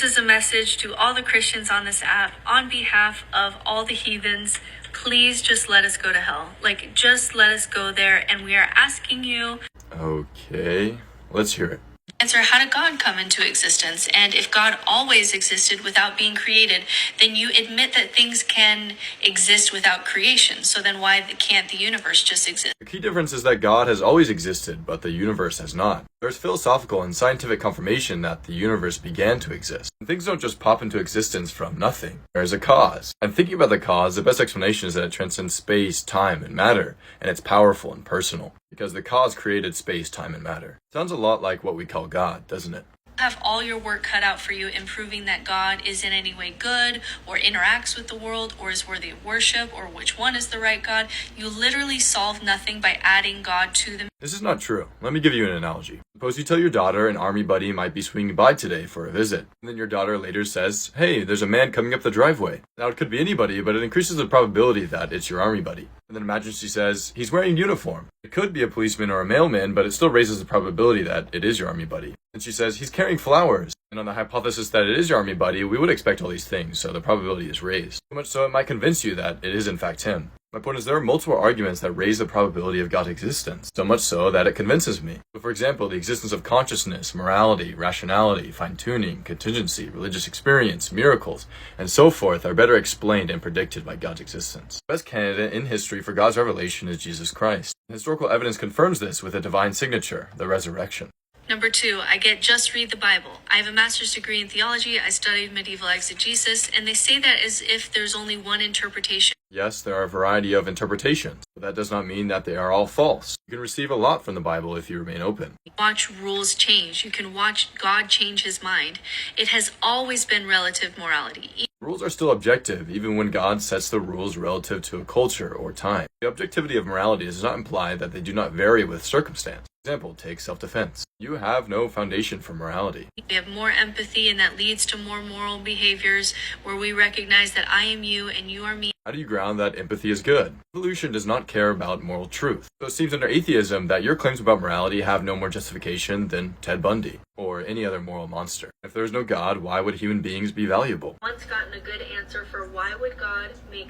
This is a message to all the Christians on this app on behalf of all the heathens. Please just let us go to hell. Like, just let us go there. And we are asking you. Okay, let's hear it. Answer, how did God come into existence? And if God always existed without being created, then you admit that things can exist without creation. So then why can't the universe just exist? The key difference is that God has always existed, but the universe has not. There's philosophical and scientific confirmation that the universe began to exist. And things don't just pop into existence from nothing. There's a cause. And thinking about the cause, the best explanation is that it transcends space, time, and matter, and it's powerful and personal. Because the cause created space, time, and matter. Sounds a lot like what we call God, doesn't it? Have all your work cut out for you in proving that God is in any way good or interacts with the world or is worthy of worship or which one is the right God. You literally solve nothing by adding God to them. This is not true. Let me give you an analogy. Suppose you tell your daughter an army buddy might be swinging by today for a visit. And then your daughter later says, hey, there's a man coming up the driveway. Now it could be anybody, but it increases the probability that it's your army buddy. And then imagine she says, he's wearing uniform. It could be a policeman or a mailman, but it still raises the probability that it is your army buddy. And she says, he's carrying flowers. And on the hypothesis that it is your army buddy, we would expect all these things, so the probability is raised. So much so it might convince you that it is in fact him. My point is there are multiple arguments that raise the probability of God's existence, so much so that it convinces me. So for example, the existence of consciousness, morality, rationality, fine-tuning, contingency, religious experience, miracles, and so forth are better explained and predicted by God's existence. The best candidate in history for God's revelation is Jesus Christ. Historical evidence confirms this with a divine signature, the resurrection. Number 2, I get just read the Bible. I have a master's degree in theology. I studied medieval exegesis, and they say that as if there's only one interpretation. Yes, there are a variety of interpretations, but that does not mean that they are all false. You can receive a lot from the Bible if you remain open. Watch rules change. You can watch God change his mind. It has always been relative morality. Rules are still objective, even when God sets the rules relative to a culture or time. The objectivity of morality does not imply that they do not vary with circumstance. For example, take self-defense. You have no foundation for morality. We have more empathy, and that leads to more moral behaviors where we recognize that I am you and you are me. How do you ground that empathy is good? Evolution does not care about moral truth. So it seems under atheism that your claims about morality have no more justification than Ted Bundy or any other moral monster. If there is no God, why would human beings be valuable? Once gotten a good answer for why would God make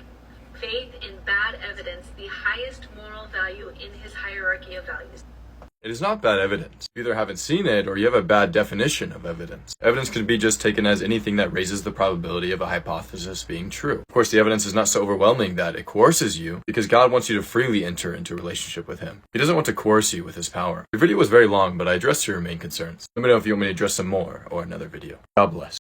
faith in bad evidence the highest moral value in his hierarchy of values. It is not bad evidence. You either haven't seen it or you have a bad definition of evidence. Evidence can be just taken as anything that raises the probability of a hypothesis being true. Of course, the evidence is not so overwhelming that it coerces you because God wants you to freely enter into a relationship with him. He doesn't want to coerce you with his power. Your video was very long, but I addressed your main concerns. Let me know if you want me to address some more or another video. God bless.